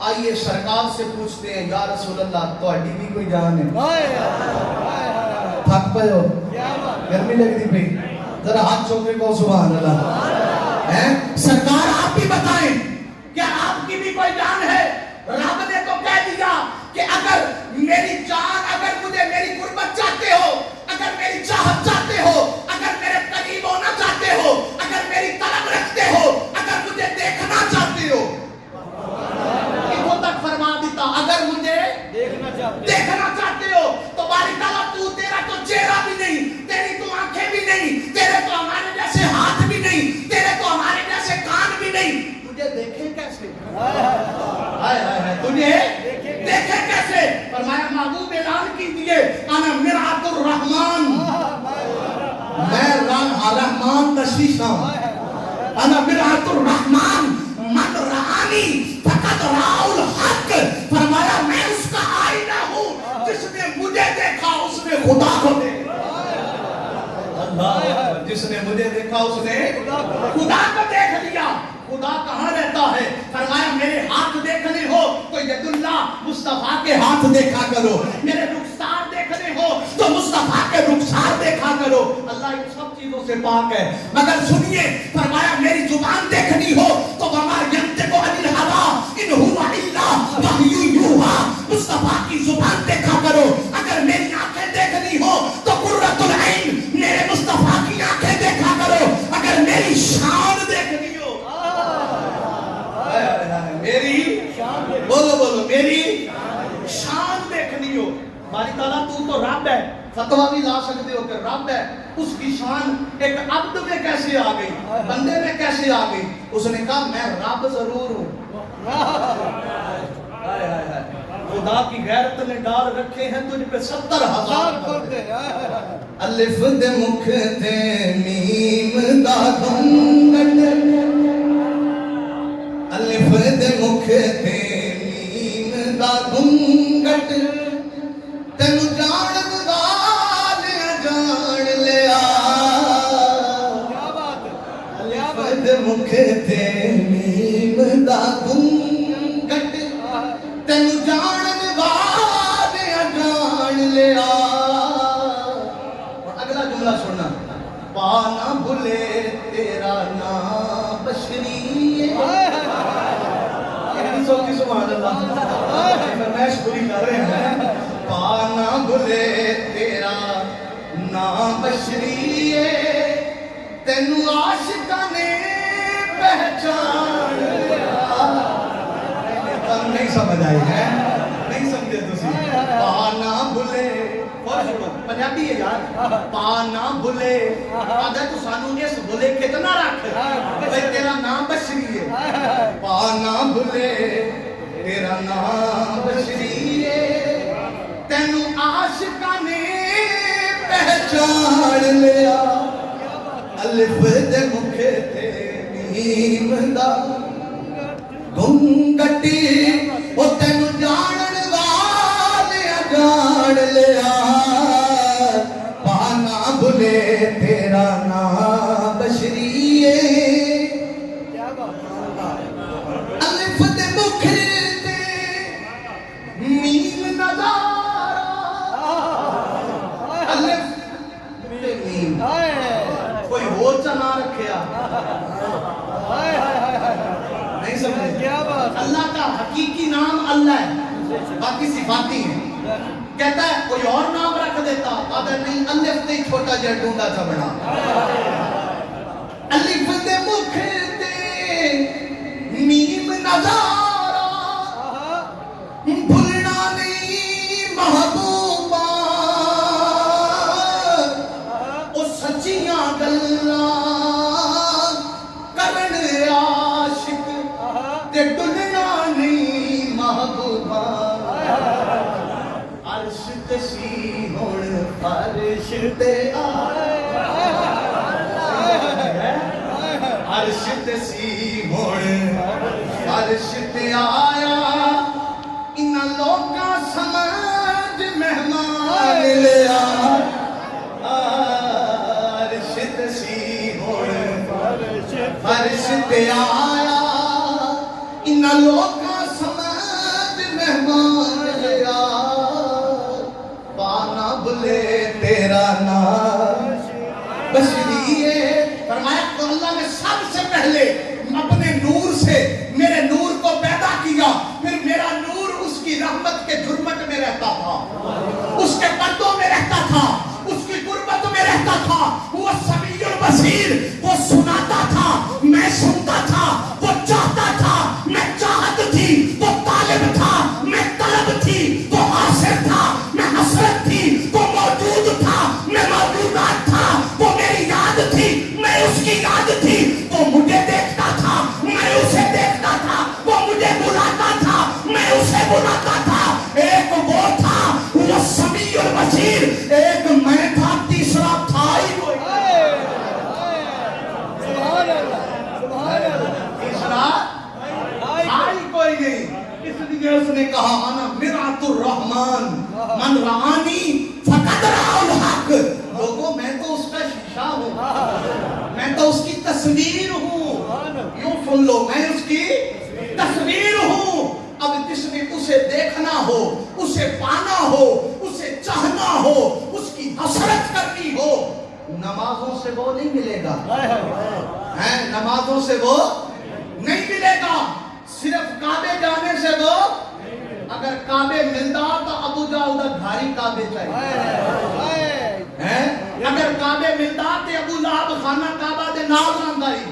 آئیے سرکار سے پوچھتے ہیں یا رسول اللہ تہاڈی بھی کوئی جان ہے؟ تھک پئے ہو؟ گرمی لگ دی پئی؟ ذرا ہاتھ چوک کے کہو سبحان اللہ. سرکار آپ بھی بتائیں کیا آپ کی بھی کوئی جان ہے؟ رب نے تو کہہ دیا کہ اگر میری جان، اگر مجھے میری قربت چاہتے ہو، اگر میری چاہت چاہتے ہو، اگر میرے قریب ہونا چاہتے ہو، اگر میری طلب رکھتے ہو، اگر مجھے دیکھنا چاہتے ہو، یہاں تک فرما دیتا اگر مجھے دیکھنا چاہتے ہو تو باری تعالیٰ تو تیرا تو چہرہ بھی نہیں، تیری تو آنکھیں بھی نہیں، تیرے تو ہمارے جیسے ہاتھ بھی نہیں، تیرے تو ہمارے جیسے کان بھی نہیں، تجھے دیکھیں کیسے؟ تجھے دیکھیں کیسے؟ فرمایا محبوب اعلان کیجئے انا مرآت الرحمن، میں رحمان کا شیشہ ہوں. انا مرآت الرحمن من رآنی فقد رأى الحق، فرمایا میں اس کا آئینہ ہوں، جس نے مجھے دیکھا اس نے خدا کو دیکھا. جس نے مجھے دیکھا اس نے خدا کو دیکھ لیا. خدا کہاں رہتا ہے؟ فرمایا میرے ہاتھ دیکھنے ہو تو ید اللہ مصطفیٰ کے ہاتھ دیکھا کرو، میرے رخسار دیکھنے ہو تو مصطفیٰ کے رخسار دیکھا کرو. اللہ ان سب چیزوں سے پاک ہے. مگر سنیے فرمایا میری زبان دیکھنی ہو تو وما ینطق عن الہوی ان هو الا وحی یوحی، مصطفیٰ کی زبان دیکھا کرو. اگر میری آنکھیں دیکھنی ہو تو قرۃ العین میرے مصطفیٰ کی آنکھیں دیکھا کرو. اگر میری شان دیکھنی ہو، میری بولو میری شان دیکھنی ہو. باری تعالیٰ تو رب ہے، فتویٰ بھی لا سکتے ہو کہ رب ہے، اس کی شان ایک عبد میں کیسے آ گئی، بندے میں کیسے آ گئی؟ اس نے کہا میں رب ضرور ہوں. خدا کی غیرت نے ڈال رکھے ہیں تجھ پہ 70,000 الف دے مکھ تے میم دا گھونگھٹ، الف دے مکھ تے میم دا گھونگھٹ، تینو جان دال جان لیا. الف دے مکھ تے میم دا گھونگھٹ، تینو جان دال جان لیا. اور اگلا جملہ سننا، پانا بھلے تیرا نام بشری. کی سبحان اللہ فرمائش پوری کر رہے ہیں. پانا بھلے تیرا نام بشری، تینو عاشقاں نے پہچان لیا. نہیں سمجھ آئی ہے؟ نہیں سمجھے تسی؟ پانا بھلے پنجابی ہے یار. پانا بھلے آدھا تو سانو اس بھلے کتنا رکھ بھئی تیرا نام بشری ہے. پانا بھلے تیرا نام بشری ہے، تینو عاشقاں نے پہچان لیا. الف دے مکھ تے میم دا گھونگھٹی، او تینو جانن والے جان لیا. پانا بھلے تیرا نام بشری ہے، الف دے مکھ تے میم نظارہ، الف تے میم کوئی ہو چنا رکھیا. نہیں سمجھے؟ اللہ کا حقیقی نام اللہ ہے، باقی صفاتی ہیں. کہتا ہے کوئی اور نام رکھ دیتا، اگر نہیں الف تے چھوٹا جا ڈونڈا تھا بڑا. الف دے مکھ تے میم نظارہ، بھولنا نہیں محبوبہ، او سچیاں گلاں کرن عاشق تے ڈلنا نہیں محبوبہ. عرش تے سی ہن فرش تے آیا، عرش تے سی ہن فرش تے آیا. انہاں لوکاں سمجھ مہمان لیا. عرش تے سی ہن فرش تے آیا، انہاں لوکاں سمجھ تھی وہ طالب تھا، میں طلب تھی وہ حاصل تھا، میں حسرت تھی وہ موجود تھا، میں موجودات تھا وہ میری یاد تھی، میں اس کی یاد تھی، وہ مجھے دیکھتا تھا میں اسے دیکھتا تھا، وہ مجھے بلاتا تھا میں اسے بلاتا تھا۔ ایک وہ تھا وہ سمیع البصیر، ایک میں تھا، تیسرا تھا ہی کوئی۔ تیسرا تھا ہی کوئی نہیں، اس لیے اس نے کہا انا مرآت الرحمن من رآنی فقد رأى الحق۔ لوگوں میں تو اس کا شیشہ ہوں، میں تو اس کی تصویر ہوں، یوں سن لو میں اس کی تصویر ہوں۔ اب جس نے اسے دیکھنا ہو، اسے پانا ہو، اسے چاہنا ہو، اس کی حسرت کرنی ہو، نمازوں سے وہ نہیں ملے گا، نمازوں سے وہ نہیں ملے گا، صرف کعبے جانے سے وہ، اگر کعبے ملتا تو ابو جاؤ دا گھاری کعبے چاہیے، اگر کعبے ملتا تو ابو لہب خانہ کعبہ دے نال رہندا ہی۔